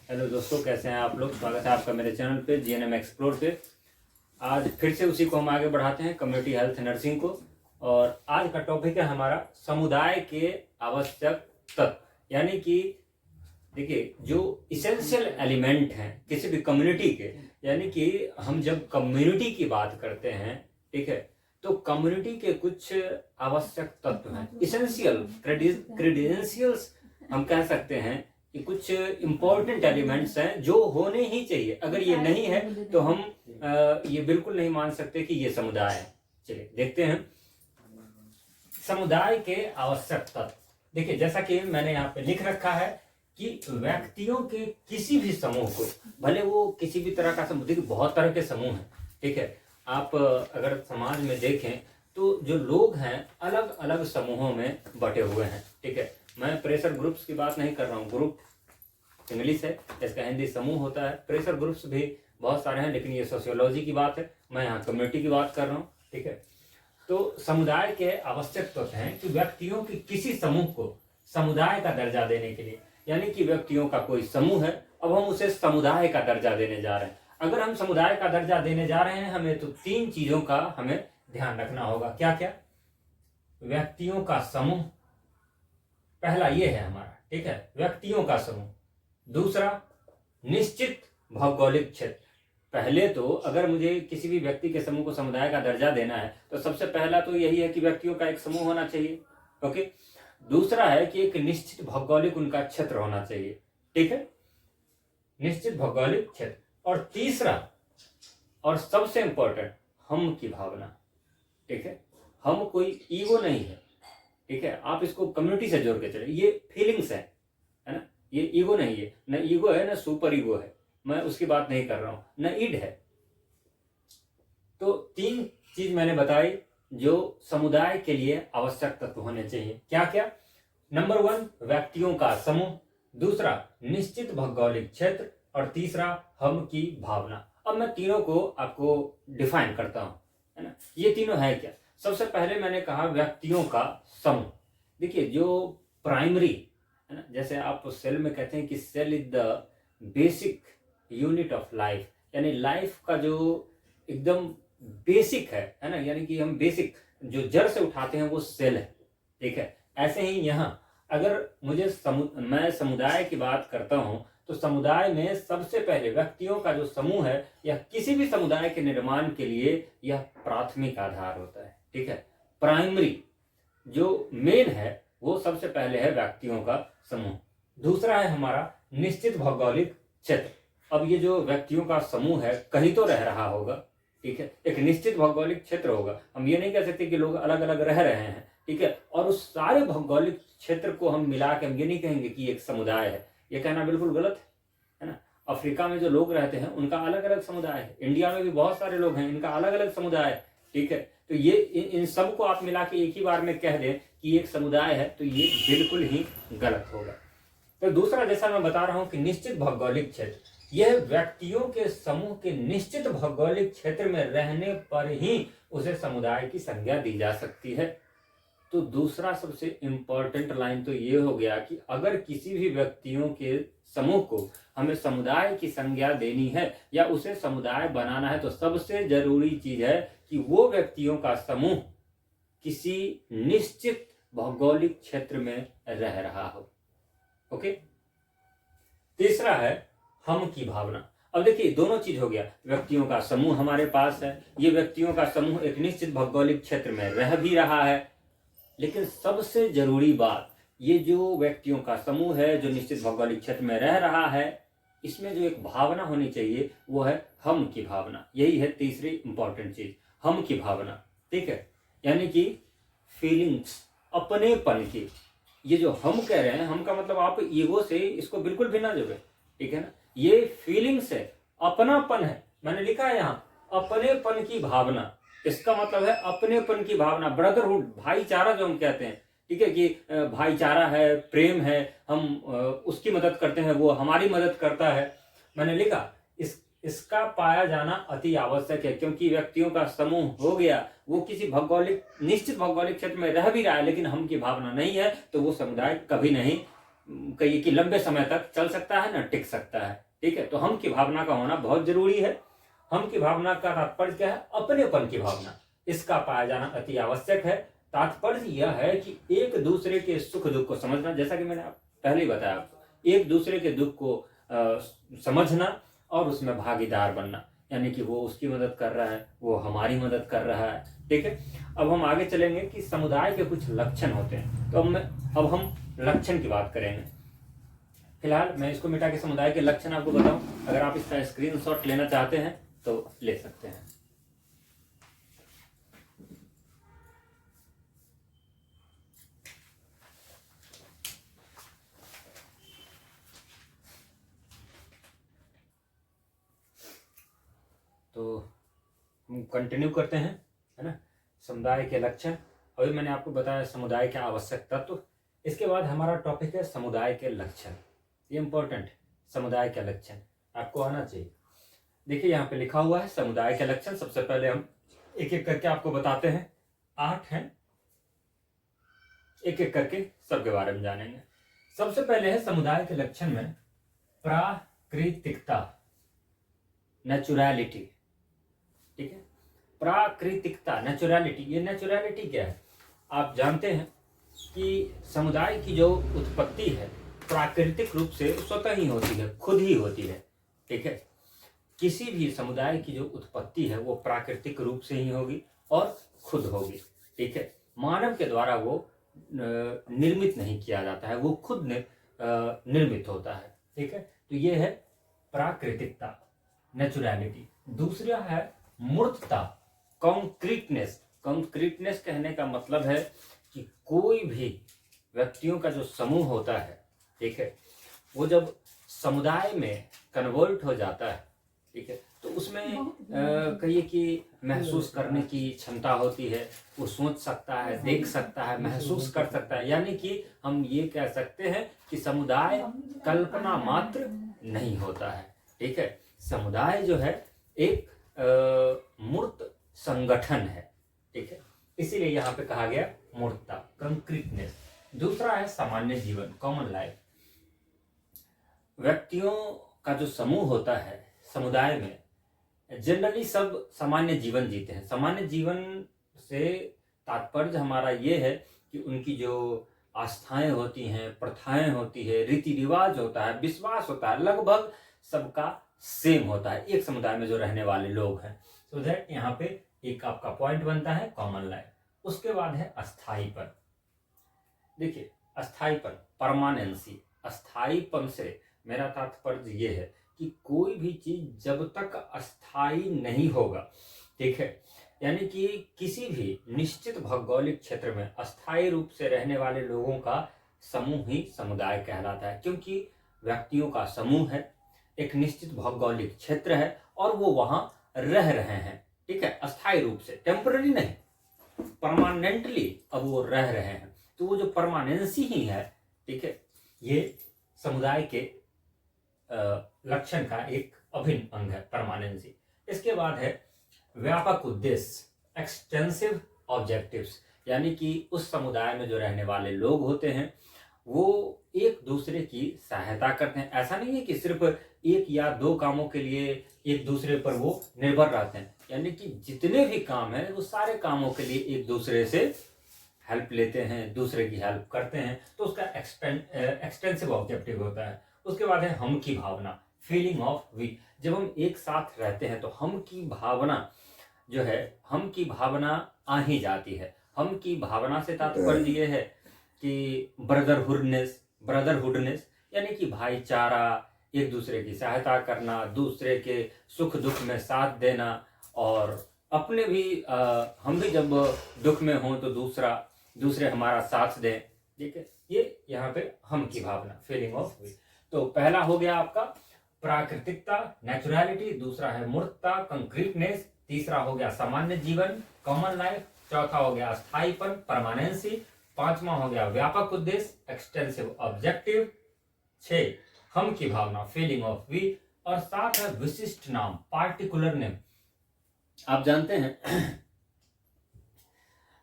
Hello दोस्तों, कैसे हैं आप लोग। स्वागत है आपका मेरे चैनल पे जीएनएम एक्सप्लोर पे। आज फिर से उसी को हम आगे बढ़ाते हैं, कम्युनिटी हेल्थ नर्सिंग को। और आज का टॉपिक है हमारा समुदाय के आवश्यक तत्व। यानी कि देखिए, जो इसेंशियल एलिमेंट हैं किसी भी कम्युनिटी के, यानी कि हम जब कम्युनिटी की बात करते हैं, ठीक है, तो कम्युनिटी के कुछ आवश्यक तत्व हैं, इसेंशियल क्रेडेंशियल्स हम कह सकते हैं कि कुछ इंपॉर्टेंट एलिमेंट्स हैं जो होने ही चाहिए। अगर ये नहीं है तो हम ये बिल्कुल नहीं मान सकते कि ये समुदाय है। चलिए देखते हैं समुदाय के आवश्यक तत्व। देखिए, जैसा कि मैंने यहाँ पे लिख रखा है कि व्यक्तियों के किसी भी समूह को, भले वो किसी भी तरह का समूह, देखिए बहुत तरह के समूह हैं, ठीक है। आप अगर समाज में देखें तो जो लोग हैं अलग अलग समूहों में बटे हुए हैं, ठीक है। मैं प्रेशर ग्रुप्स की बात नहीं कर रहा हूँ, ग्रुप इंग्लिश है, इसका हिंदी समूह होता है। प्रेशर ग्रुप्स भी बहुत सारे हैं, लेकिन ये सोशियोलॉजी की बात है, मैं यहाँ कम्युनिटी की बात कर रहा हूँ, ठीक है। तो समुदाय के आवश्यक तत्व हैं कि व्यक्तियों के किसी समूह को समुदाय का दर्जा देने के लिए, यानी कि व्यक्तियों का कोई समूह है, अब हम उसे समुदाय का दर्जा देने जा रहे हैं। अगर हम समुदाय का दर्जा देने जा रहे हैं हमें, तो 3 चीजों का हमें ध्यान रखना होगा। क्या क्या? व्यक्तियों का समूह, पहला ये है हमारा, ठीक है, व्यक्तियों का समूह। दूसरा, निश्चित भौगोलिक क्षेत्र। पहले तो अगर मुझे किसी भी व्यक्ति के समूह को समुदाय का दर्जा देना है तो सबसे पहला तो यही है कि व्यक्तियों का एक समूह होना चाहिए, ओके। दूसरा है कि एक निश्चित भौगोलिक उनका क्षेत्र होना चाहिए, ठीक है, निश्चित भौगोलिक क्षेत्र। और तीसरा और सबसे इंपॉर्टेंट, हम की भावना, ठीक है। हम कोई ईगो नहीं है, ठीक है। आप इसको कम्युनिटी से जोड़ के चले, ये फीलिंग्स है ना, ये ईगो नहीं है, न ईगो है न सुपर ईगो है, मैं उसकी बात नहीं कर रहा हूं, न ईड है। तो 3 चीज मैंने बताई जो समुदाय के लिए आवश्यक तत्व होने चाहिए। क्या क्या? नंबर 1, व्यक्तियों का समूह। दूसरा, निश्चित भौगोलिक क्षेत्र। और तीसरा, हम की भावना। अब मैं तीनों को आपको डिफाइन करता हूं, है ना। ये तीनों है क्या? सबसे पहले मैंने कहा व्यक्तियों का समूह। देखिए, जो प्राइमरी है ना, जैसे आप सेल में कहते हैं कि cell is the basic unit of life, यानी लाइफ का जो एकदम बेसिक है ना, यानी कि हम बेसिक जो जड़ से उठाते हैं वो सेल है, ठीक है। ऐसे ही यहाँ अगर मुझे मैं समुदाय की बात करता हूं तो समुदाय में सबसे पहले व्यक्तियों का जो समूह है या किसी भी समुदाय के निर्माण के लिए यह प्राथमिक आधार होता है, ठीक है। प्राइमरी जो मेन है वो सबसे पहले है व्यक्तियों का समूह। दूसरा है हमारा निश्चित भौगोलिक क्षेत्र। अब ये जो व्यक्तियों का समूह है कहीं तो रह रहा होगा, ठीक है, एक निश्चित भौगोलिक क्षेत्र होगा। हम ये नहीं कह सकते कि लोग अलग अलग रह रहे हैं, ठीक है। और उस सारे भौगोलिक क्षेत्र को हम मिला के हम ये नहीं कहेंगे कि एक समुदाय है, ये कहना बिल्कुल गलत है ना। अफ्रीका में जो लोग रहते हैं उनका अलग अलग समुदाय है, इंडिया में भी बहुत सारे लोग हैं, इनका अलग अलग समुदाय है, ठीक है। तो ये इन सब को आप मिला के एक ही बार में कह दें कि एक समुदाय है तो ये बिल्कुल ही गलत होगा। तो दूसरा, जैसा मैं बता रहा हूं कि निश्चित भौगोलिक क्षेत्र, यह व्यक्तियों के समूह के निश्चित भौगोलिक क्षेत्र में रहने पर ही उसे समुदाय की संज्ञा दी जा सकती है। तो दूसरा सबसे इंपॉर्टेंट लाइन तो ये हो गया कि अगर किसी भी व्यक्तियों के समूह को हमें समुदाय की संज्ञा देनी है या उसे समुदाय बनाना है तो सबसे जरूरी चीज है कि वो व्यक्तियों का समूह किसी निश्चित भौगोलिक क्षेत्र में रह रहा हो, ओके। तीसरा है हम की भावना। अब देखिए, दोनों चीज हो गया, व्यक्तियों का समूह हमारे पास है, ये व्यक्तियों का समूह एक निश्चित भौगोलिक क्षेत्र में रह भी रहा है, लेकिन सबसे जरूरी बात, ये जो व्यक्तियों का समूह है जो निश्चित भौगोलिक क्षेत्र में रह रहा है, इसमें जो एक भावना होनी चाहिए वो है हम की भावना। यही है तीसरी इंपॉर्टेंट चीज, हम की भावना, ठीक है। यानी कि फीलिंग्स, अपनेपन की। ये जो हम कह रहे हैं, हम का मतलब आप ईगो से इसको बिल्कुल भी ना जोड़े, ठीक है ना। ये फीलिंग्स है, अपनापन है, मैंने लिखा है यहाँ अपनेपन की भावना। इसका मतलब है अपनेपन की भावना, ब्रदरहुड, भाईचारा जो हम कहते हैं, ठीक है, कि भाईचारा है, प्रेम है, हम उसकी मदद करते हैं, वो हमारी मदद करता है। मैंने लिखा इसका पाया जाना अति आवश्यक है, क्योंकि व्यक्तियों का समूह हो गया, वो किसी निश्चित भौगोलिक क्षेत्र में रह भी रहा है लेकिन हम की भावना नहीं है, तो वो समुदाय कभी नहीं कहिए कि लंबे समय तक चल सकता है, ना टिक सकता है। ठीक है, तो हम की भावना का होना बहुत जरूरी है। हम की भावना का तात्पर्य क्या है? अपनेपन की भावना, इसका पाया जाना अति आवश्यक है। तात्पर्य यह है कि एक दूसरे के सुख दुख को समझना, जैसा कि मैंने पहले ही बताया आपको, एक दूसरे के दुख को समझना और उसमें भागीदार बनना, यानी कि वो उसकी मदद कर रहा है, वो हमारी मदद कर रहा है। ठीक है, अब हम आगे चलेंगे कि समुदाय के कुछ लक्षण होते हैं। तो अब हम लक्षण की बात करेंगे। फिलहाल मैं इसको मिटा के समुदाय के लक्षण आपको बताऊं, अगर आप इसका स्क्रीनशॉट लेना चाहते हैं तो ले सकते हैं। तो हम कंटिन्यू करते हैं, है ना। समुदाय के लक्षण, अभी मैंने आपको बताया समुदाय के आवश्यक तत्व। इसके बाद हमारा टॉपिक है समुदाय के लक्षण। ये इंपॉर्टेंट, समुदाय के लक्षण आपको आना चाहिए। देखिए यहाँ पे लिखा हुआ है समुदाय के लक्षण। सबसे पहले हम एक एक करके आपको बताते हैं, 8 हैं, एक एक करके सबके बारे में जानेंगे। सबसे पहले है समुदाय के लक्षण में प्राकृतिकता, नेचुरलिटी। ठीक है, प्राकृतिकता, नेचुरलिटी। ये नेचुरलिटी क्या है? आप जानते हैं कि समुदाय की जो उत्पत्ति है प्राकृतिक रूप से स्वतः ही होती है, खुद ही होती है। ठीक है, किसी भी समुदाय की जो उत्पत्ति है वो प्राकृतिक रूप से ही होगी और खुद होगी। ठीक है, मानव के द्वारा वो निर्मित नहीं किया जाता है, वो खुद निर्मित होता है। ठीक है, तो ये है प्राकृतिकता, नेचुरलिटी। दूसरा है मूर्तता, कॉन्क्रीटनेस। कॉन्क्रीटनेस कहने का मतलब है कि कोई भी व्यक्तियों का जो समूह होता है, ठीक है, वो जब समुदाय में कन्वर्ट हो जाता है, ठीक है, तो उसमें कहिए कि महसूस करने की क्षमता होती है। वो सोच सकता है, देख सकता है, महसूस कर सकता है। यानी कि हम ये कह सकते हैं कि समुदाय कल्पना मात्र नहीं होता है। ठीक है, समुदाय जो है एक मूर्त संगठन है। ठीक है, इसीलिए यहाँ पे कहा गया मूर्तता, कंक्रीटनेस। दूसरा है सामान्य जीवन, कॉमन लाइफ। व्यक्तियों का जो समूह होता है समुदाय में, जनरली सब सामान्य जीवन जीते हैं। सामान्य जीवन से तात्पर्य हमारा ये है कि उनकी जो आस्थाएं होती हैं, प्रथाएं होती है, रीति रिवाज होता है, विश्वास होता है, लगभग सबका सेम होता है एक समुदाय में जो रहने वाले लोग हैं। सो दैट यहाँ पे एक आपका पॉइंट बनता है कॉमन लाइफ। उसके बाद है अस्थाईपन। देखिए अस्थाईपन, परमानेंसी। अस्थाईपन से मेरा तात्पर्य ये है कि कोई भी चीज जब तक अस्थाई नहीं होगा, ठीक है, यानी कि किसी भी निश्चित भौगोलिक क्षेत्र में अस्थायी रूप से रहने वाले लोगों का समूह ही समुदाय कहलाता है। क्योंकि व्यक्तियों का समूह है, एक निश्चित भौगोलिक क्षेत्र है और वो वहां रह रहे हैं। ठीक है, अस्थायी रूप से, टेम्पररी नहीं, परमानेंटली अब वो रह रहे हैं। तो वो जो परमानेंसी ही है, ठीक है, ये समुदाय के लक्षण का एक अभिन्न अंग है, परमानेंसी। इसके बाद है व्यापक उद्देश्य, एक्सटेंसिव ऑब्जेक्टिव्स। यानी कि उस समुदाय में जो रहने वाले लोग होते हैं वो एक दूसरे की सहायता करते हैं। ऐसा नहीं है कि सिर्फ एक या दो कामों के लिए एक दूसरे पर वो निर्भर रहते हैं, यानी कि जितने भी काम हैं वो सारे कामों के लिए एक दूसरे से हेल्प लेते हैं, दूसरे की हेल्प करते हैं। तो उसका एक्सटेंसिव ऑब्जेक्टिव होता है। उसके बाद है हम की भावना, फीलिंग ऑफ वी। जब हम एक साथ रहते हैं तो हम की भावना जो है, हम की भावना आ ही जाती है। हम की भावना से तात्पर्य ये है कि ब्रदरहुडनेस, यानी कि भाईचारा, एक दूसरे की सहायता करना, दूसरे के सुख दुख में साथ देना, और अपने भी हम भी जब दुख में हों तो दूसरे हमारा साथ दें। ठीक है, ये यहाँ पे हम की भावना, फीलिंग ऑफ वी। तो पहला हो गया आपका प्राकृतिकता, नेचुरलिटी। दूसरा है मूर्तता, कंक्रीटनेस। तीसरा हो गया सामान्य जीवन, कॉमन लाइफ। चौथा हो गया स्थायीपन, परमानेंसी। पांचवा हो गया व्यापक उद्देश्य, एक्सटेंसिव ऑब्जेक्टिव। 6 हम की भावना, फीलिंग ऑफ वी। और 7 है विशिष्ट नाम, पार्टिकुलर नेम। आप जानते हैं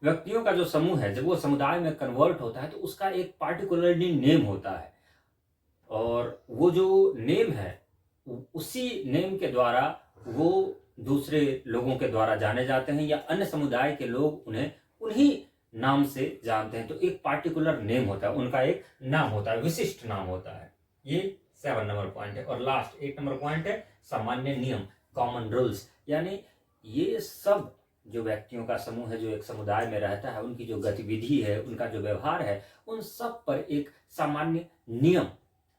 व्यक्तियों का जो समूह है जब वो समुदाय में कन्वर्ट होता है तो उसका एक पार्टिकुलरली नेम होता है। और वो जो नेम है उसी नेम के द्वारा वो दूसरे लोगों के द्वारा जाने जाते हैं, या अन्य समुदाय के लोग उन्हें उन्हीं नाम से जानते हैं। तो एक पार्टिकुलर नेम होता है, उनका एक नाम होता है, विशिष्ट नाम होता है। ये 7 नंबर पॉइंट है। और लास्ट 8 नंबर पॉइंट है सामान्य नियम, कॉमन रूल्स। यानी ये सब जो व्यक्तियों का समूह है जो एक समुदाय में रहता है, उनकी जो गतिविधि है, उनका जो व्यवहार है, उन सब पर एक सामान्य नियम,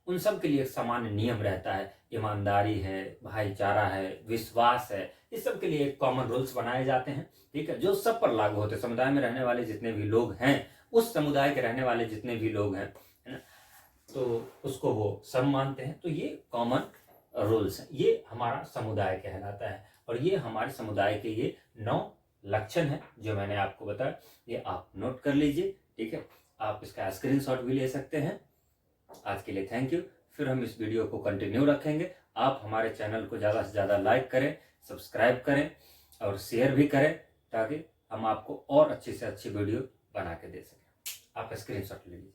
उन सब के लिए एक सामान्य नियम रहता है। ईमानदारी है, भाईचारा है, विश्वास है, इस सब के लिए एक कॉमन रूल्स बनाए जाते हैं। ठीक है, जो सब पर लागू होते हैं। समुदाय में रहने वाले जितने भी लोग हैं, उस समुदाय के रहने वाले जितने भी लोग हैं, है ना, तो उसको वो सब मानते हैं। तो ये कॉमन रूल्स हैं, ये हमारा समुदाय कहलाता है। और ये हमारे समुदाय के ये 9 लक्षण है जो मैंने आपको बताया, ये आप नोट कर लीजिए। ठीक है, आप इसका स्क्रीनशॉट भी ले सकते हैं। आज के लिए थैंक यू। फिर हम इस वीडियो को कंटिन्यू रखेंगे। आप हमारे चैनल को ज़्यादा से ज़्यादा लाइक करें, सब्सक्राइब करें और शेयर भी करें, ताकि हम आपको और अच्छी से अच्छी वीडियो बना के दे सकें। आप स्क्रीनशॉट ले लीजिए।